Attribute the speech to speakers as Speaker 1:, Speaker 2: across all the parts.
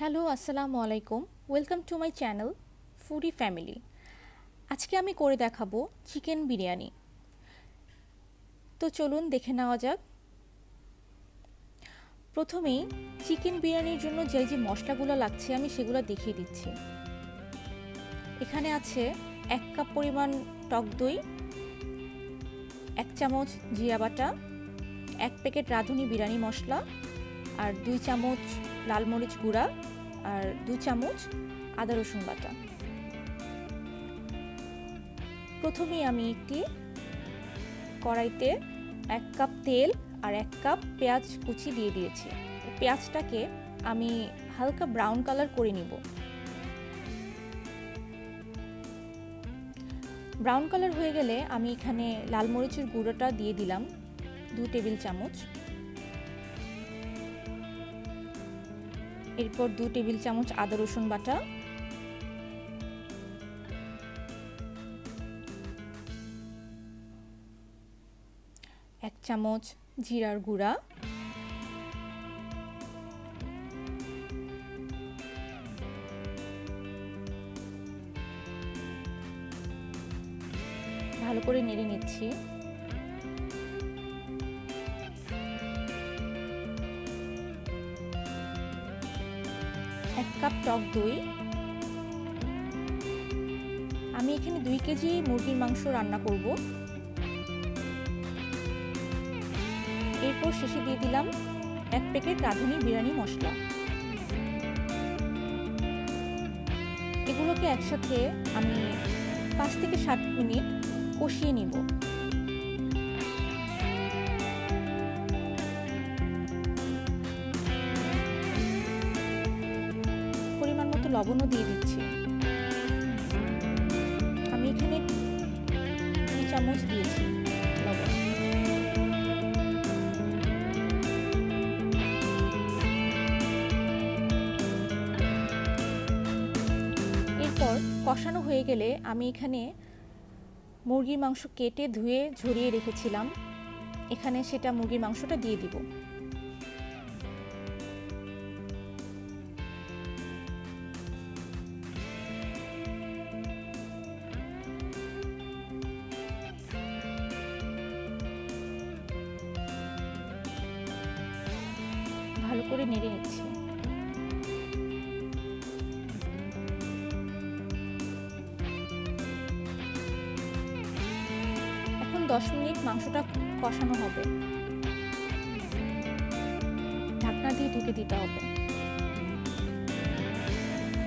Speaker 1: Hello আসসালামু আলাইকুম, welcome to my channel foodie family. আজকে আমি করে দেখাবো চিকেন বিরিয়ানি। তো চলুন দেখে নেওয়া যাক। প্রথমেই চিকেন বিরিয়ানির জন্য যে যে মশলাগুলো লাগছে আমি সেগুলো দেখিয়ে দিচ্ছি। এখানে আছে 1 কাপ পরিমাণ টক দই, 1 চামচ জিরা বাটা, 1 প্যাকেট রাঁধুনি বিরিয়ানি মশলা, আর 2 চামচ লাল মরিচ গুঁড়া, আর 2 চামচ আদা রসুন বাটা। প্রথমেই আমি একটি কড়াইতে 1 কাপ তেল আর 1 কাপ পেঁয়াজ কুচি দিয়ে দিয়েছি। পেঁয়াজটাকে আমি হালকা ব্রাউন কালার করে নিব। ব্রাউন কালার হয়ে গেলে আমি এখানে লাল মরিচের গুঁড়োটা দিয়ে দিলাম 2 টেবিল চামচ। এরপর 2 টেবিল চামচ আদা রসুন বাটা, এক চামচ জিরার গুঁড়া, ভালো করে নেড়ে নিচ্ছি। 1 কাপ টক দই। আমি এখানে 2 কেজি মুরগির মাংস রান্না করব। এরপর শেষে দিয়ে দিলাম 1 প্যাকেট রাঁধুনি বিরিয়ানি মশলা। এগুলোকে একসাথে আমি 5 থেকে 7 মিনিট কষিয়ে নিব। পরিমাণ মতো লবণও দিয়ে দিচ্ছি। আমি এখানে 2 চামচ দিয়েছি লবণ। এরপর কষানো হয়ে গেলে আমি এখানে মুরগির মাংস কেটে ধুয়ে ঝরিয়ে রেখেছিলাম, এখানে সেটা মুরগির মাংসটা দিয়ে দিব। ভালো করে নেড়ে নিচ্ছি। এখন 10 মিনিট মাংসটা কষানো হবে। ঢাকনা দিয়ে ঢেকে দিতে হবে।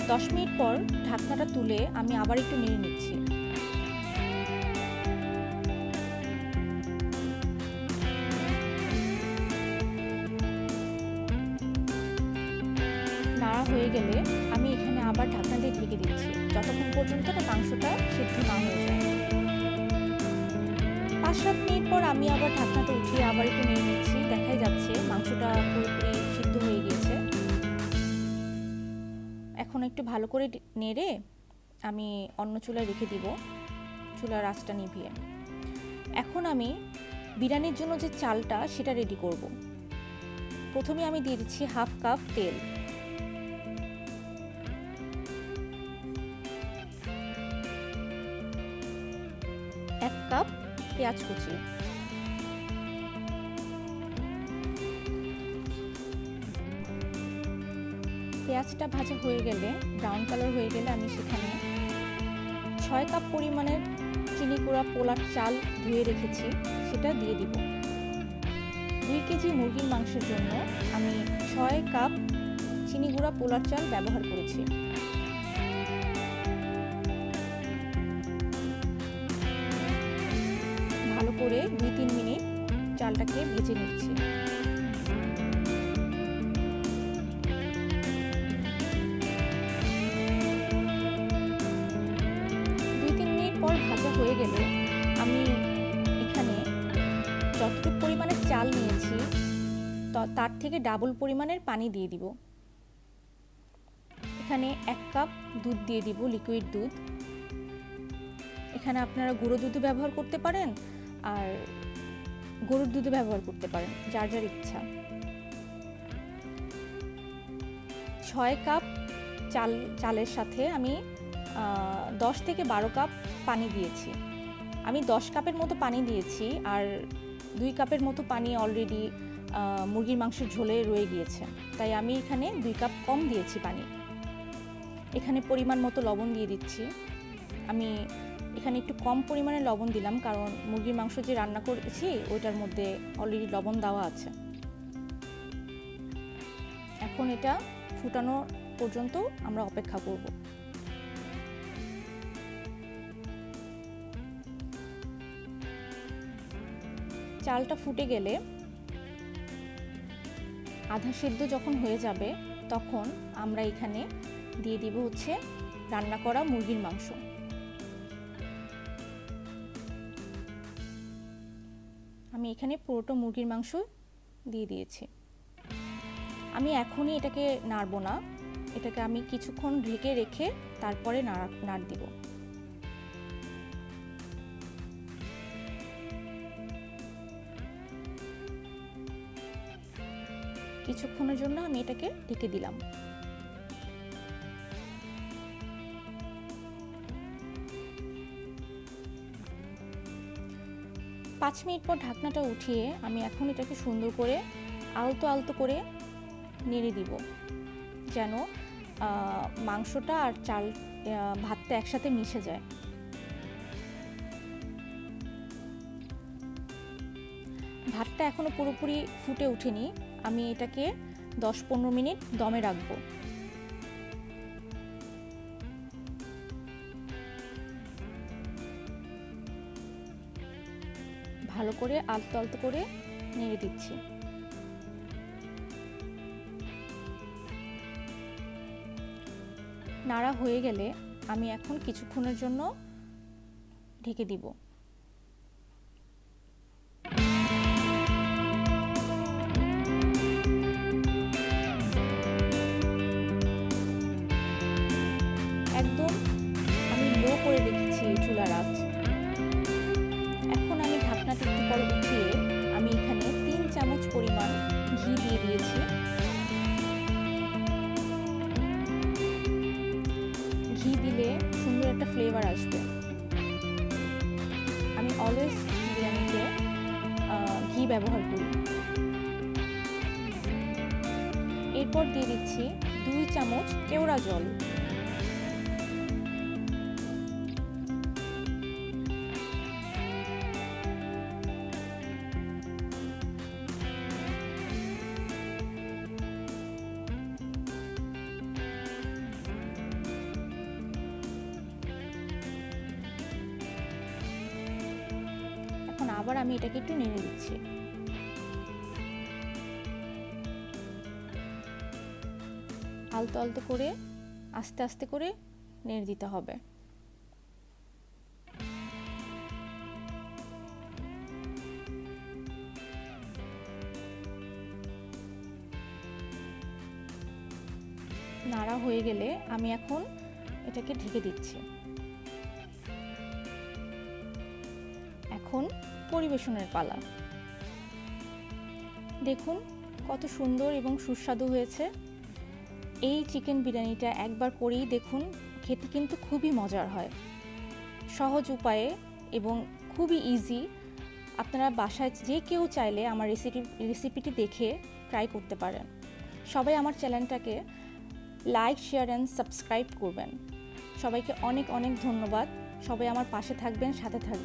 Speaker 1: 10 মিনিট পর ঢাকনাটা তুলে আমি আবার একটু নেড়ে নিচ্ছি। নাড়া হয়ে গেলে আমি এখানে আবার ঢাকনা দিয়ে ঢেকে দিচ্ছি যতক্ষণ পর্যন্ত মাংসটা সিদ্ধ না হয়ে যায়। 5-7 মিনিট পর আমি আবার ঢাকনাটা উঠিয়ে আবার একটু নেড়ে নিচ্ছি। দেখাই যাচ্ছে মাংসটা পুরোপুরি সিদ্ধ হয়ে গিয়েছে। এখন একটু ভালো করে নেড়ে আমি অন্য চুলায় রেখে দিব, চুলার আঁচটা নিভিয়ে। এখন আমি বিরিয়ানির জন্য যে চালটা সেটা রেডি করব। প্রথমে আমি দিয়ে দিচ্ছি 1/2 কাপ তেল, 1 কাপ পেঁয়াজ কুচি, পেঁয়াজটা ভাজা হয়ে গেলে ব্রাউন কালার হয়ে গেলে আমি সেখানে 6 কাপ পরিমাণের চিনি গুঁড়া পোলার চাল ধুয়ে রেখেছি সেটা দিয়ে দিব। 2 কেজি মুরগির মাংসের জন্য আমি 6 কাপ চিনি গুঁড়া পোলার চাল ব্যবহার করেছি। ভালো করে 2-3 মিনিট চালটাকে ভেজে নিচ্ছি। 2-3 মিনিট পর ভাজা হয়ে গেলে আমি এখানে যতটুকু পরিমাণের চাল নিয়েছি তার থেকে ডাবল পরিমাণের পানি দিয়ে দিব। এখানে 1 কাপ দুধ দিয়ে দিব, লিকুইড দুধ। এখানে আপনারা গুঁড়ো দুধ ব্যবহার করতে পারেন আর গরুর দুধ ব্যবহার করতে পারেন, যার যার ইচ্ছা। 6 কাপ চালের সাথে আমি 10 থেকে 12 কাপ পানি দিয়েছি। আমি 10 কাপের মতো পানি দিয়েছি, আর 2 কাপের মতো পানি অলরেডি মুরগির মাংসের ঝোলে রয়ে গিয়েছে, তাই আমি এখানে 2 কাপ কম দিয়েছি পানি। এখানে পরিমাণ মতো লবণ দিয়ে দিচ্ছি। আমি এখানে একটু কম পরিমাণে লবণ দিলাম, কারণ মুরগির মাংস যে রান্না করেছি ওইটার মধ্যে অলরেডি লবণ দেওয়া আছে। এখন এটা ফুটানো পর্যন্ত আমরা অপেক্ষা করব। চালটা ফুটে গেলে, আধা সেদ্ধ যখন হয়ে যাবে, তখন আমরা এখানে দিয়ে দিব হচ্ছে রান্না করা মুরগির মাংস। আমি এখানে পুরোটা মুরগির মাংস দিয়ে দিয়েছি। আমি এখনই এটাকে নাড়ব না, এটাকে আমি কিছুক্ষণ ঢেকে রেখে তারপরে নাড় দিব। কিছুক্ষণের জন্য আমি এটাকে ঢেকে দিলাম। পাঁচ মিনিট পর ঢাকনাটা উঠিয়ে আমি এখন এটাকে সুন্দর করে আলতো আলতো করে নেড়ে দিব, যেন মাংসটা আর ভাতটা একসাথে মিশে যায়। ভাতটা এখনো পুরোপুরি ফুটে ওঠেনি, আমি এটাকে 10-15 মিনিট দমে রাখবো। ভালো করে আলতো আলতো করে নেড়ে দিচ্ছি। নাড়া হয়ে গেলে আমি এখন কিছুক্ষণের জন্য ঢেকে দিব। একদম আমি লো করে রেখেছি চুলার আঁচ। এখন আমি ঢাকনাটা একটু পর উঠিয়ে আমি এখানে 3 চামচ পরিমাণ ঘি দিয়ে দিয়েছি। ঘি দিলে সুন্দর একটা ফ্লেভার আসবে। আমি অলওয়েজ বিরিয়ানিতে ঘি ব্যবহার করি। এরপর দিয়ে দিচ্ছি 2 চামচ কেওড়া জল। এখন আবার আমি এটাকে একটু নেড়ে দিচ্ছি। আলতো আলতো করে আস্তে আস্তে করে নেড়ে দিতে হবে। নাড়া হয়ে গেলে আমি এখন এটাকে ঢেকে দিচ্ছি। এখন পরিবেশনের পালা। দেখুন কত সুন্দর এবং সুস্বাদু হয়েছে। এই চিকেন বিরিয়ানিটা একবার করেই দেখুন, খেতে কিন্তু খুবই মজার হয়। সহজ উপায়ে এবং খুবই ইজি। আপনারা বাসায় যে কেউ চাইলে আমার রেসিপিটি দেখে ট্রাই করতে পারেন। সবাই আমার চ্যানেলটাকে লাইক, শেয়ার অ্যান্ড সাবস্ক্রাইব করবেন। সবাইকে অনেক অনেক ধন্যবাদ। সবাই আমার পাশে থাকবেন, সাথে থাকবেন।